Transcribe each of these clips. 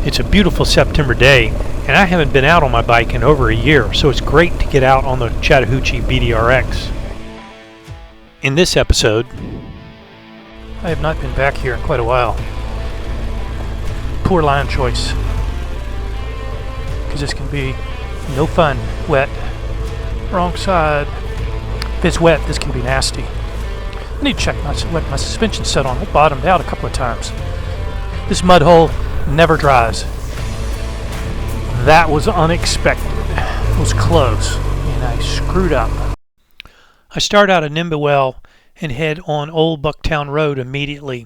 It's a beautiful September day, and I haven't been out on my bike in over a year, so it's great to get out on the Chattahoochee BDRX. In this episode, I have not been back here in quite a while. Poor line choice, because this can be no fun. Wet, wrong side. If it's wet, this can be nasty. I need to check what my suspension set on. It bottomed out a couple of times. This mud hole never dries. That was unexpected. It was close, and I screwed up. I start out of Nimbawell and head on Old Bucktown Road immediately.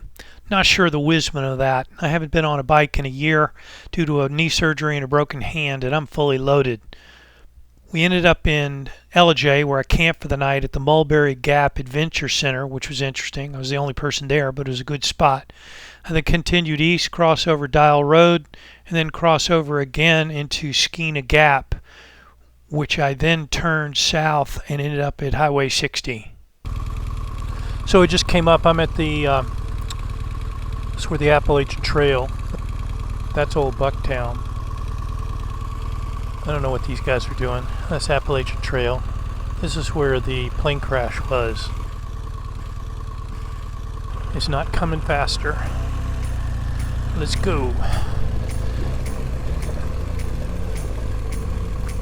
Not sure of the wisdom of that. I haven't been on a bike in a year due to a knee surgery and a broken hand, and I'm fully loaded. We ended up in LJ, where I camped for the night at the Mulberry Gap Adventure Center, which was interesting. I was the only person there, but it was a good spot. I then continued east, cross over Dial Road, and then cross over again into Skina Gap, which I then turned south and ended up at Highway 60. So it just came up. I'm at the, that's where the Appalachian Trail. That's Old Bucktown. I don't know what these guys are doing. That's Appalachian Trail. This is where the plane crash was. It's not coming faster. Let's go.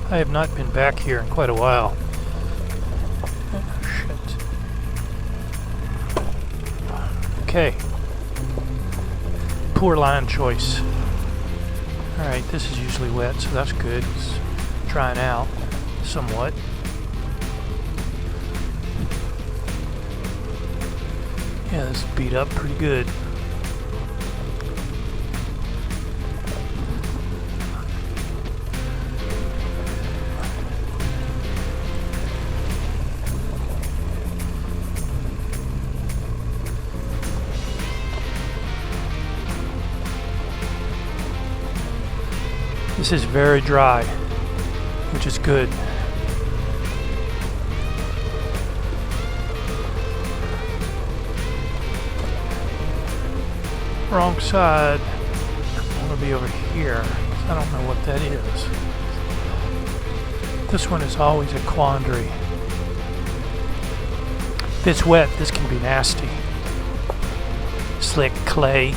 I have not been back here in quite a while. Oh, shit. Okay. Poor line choice. Alright, this is usually wet, so that's good. It's drying out somewhat. Yeah, this is beat up pretty good. This is very dry, which is good. Wrong side. I want to be over here. I don't know what that is. This one is always a quandary. If it's wet, this can be nasty. Slick clay.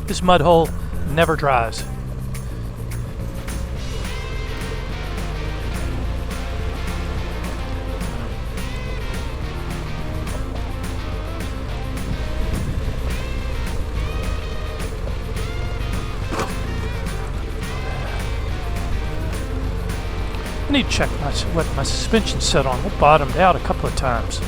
This mud hole never dries. I need to check what my suspension set on. It bottomed out a couple of times.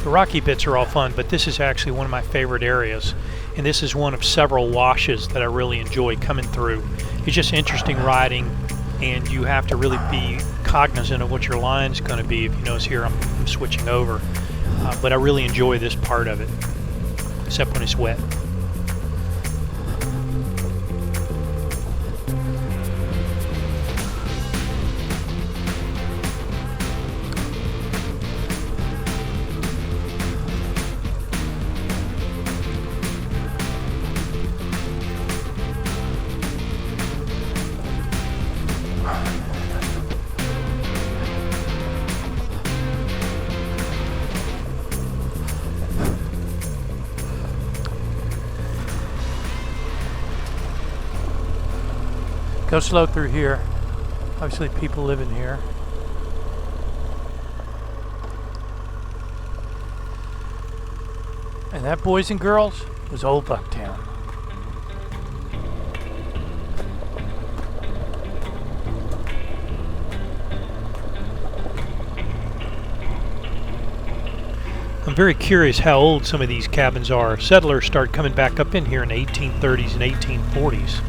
The rocky bits are all fun, but this is actually one of my favorite areas, and this is one of several washes that I really enjoy coming through. It's just interesting riding, and you have to really be cognizant of what your line's going to be. If you notice here, I'm switching over, but I really enjoy this part of it, except when it's wet. Go slow through here. Obviously people live in here. And that, boys and girls, was old Bucktown. I'm very curious how old some of these cabins are. Settlers started coming back up in here in the 1830s and 1840s.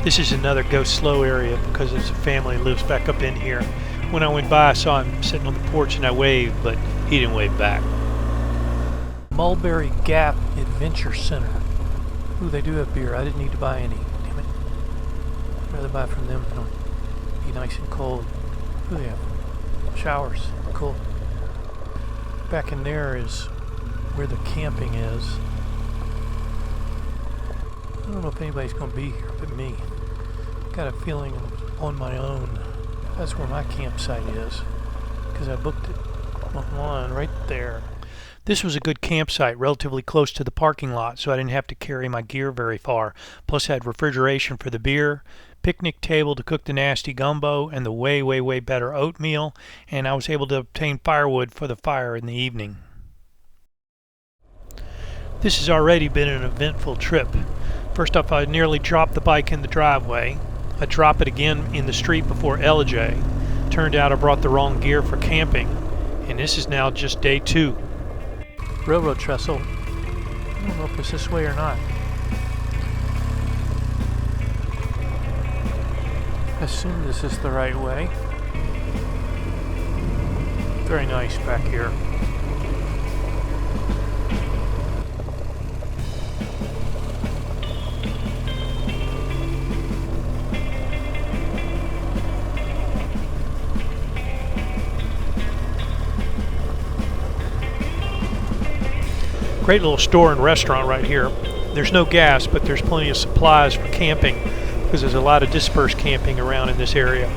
This is another go slow area because his family lives back up in here. When I went by, I saw him sitting on the porch and I waved, but he didn't wave back. Mulberry Gap Adventure Center. Ooh, they do have beer. I didn't need to buy any. Damn it. I'd rather buy from them. It'll be nice and cold. Ooh, they have showers. Cool. Back in there is where the camping is. I don't know if anybody's going to be here but me. Got a feeling I'm on my own. That's where my campsite is, because I booked it online right there. This was a good campsite, relatively close to the parking lot, so I didn't have to carry my gear very far. Plus I had refrigeration for the beer, picnic table to cook the nasty gumbo, and the way, way, way better oatmeal, and I was able to obtain firewood for the fire in the evening. This has already been an eventful trip. First off, I nearly dropped the bike in the driveway. I dropped it again in the street before LJ. Turned out I brought the wrong gear for camping, and this is now just day 2. Railroad trestle. I don't know if it's this way or not. I assume this is the right way. Very nice back here. Great little store and restaurant right here. There's no gas, but there's plenty of supplies for camping because there's a lot of dispersed camping around in this area.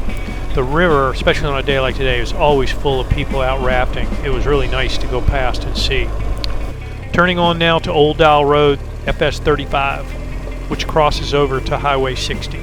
The river, especially on a day like today, is always full of people out rafting. It was really nice to go past and see. Turning on now to Old Dial Road, FS 35, which crosses over to Highway 60.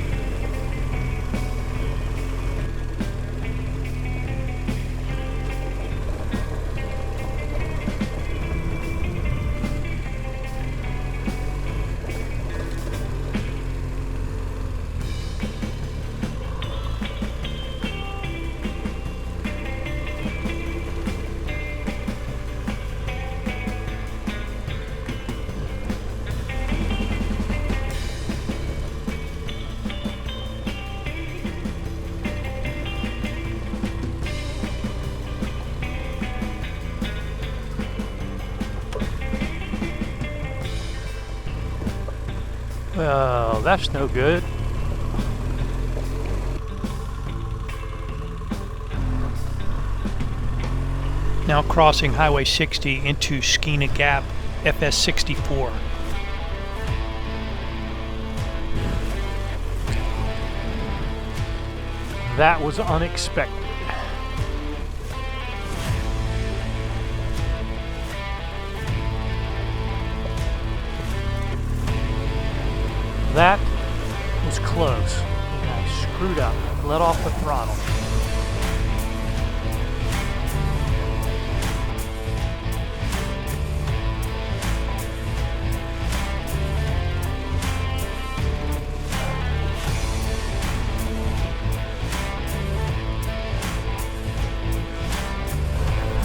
Well, that's no good. Now crossing Highway 60 into Skina Gap, FS 64. That was unexpected. That was close. I screwed up. Let off the throttle.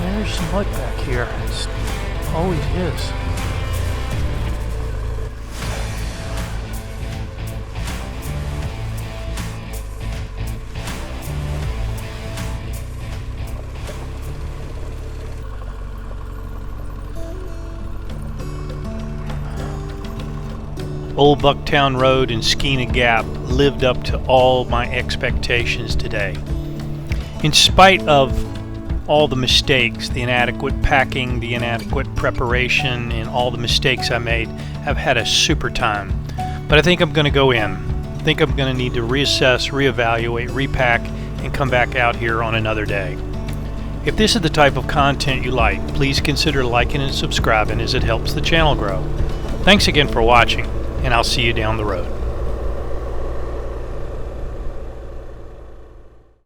There's some mud back here. It's always is. Old Bucktown Road and Skina Gap lived up to all my expectations today. In spite of all the mistakes, the inadequate packing, the inadequate preparation, and all the mistakes I made, I've had a super time. But I think I'm going to go in. I think I'm going to need to reassess, reevaluate, repack, and come back out here on another day. If this is the type of content you like, please consider liking and subscribing as it helps the channel grow. Thanks again for watching, and I'll see you down the road.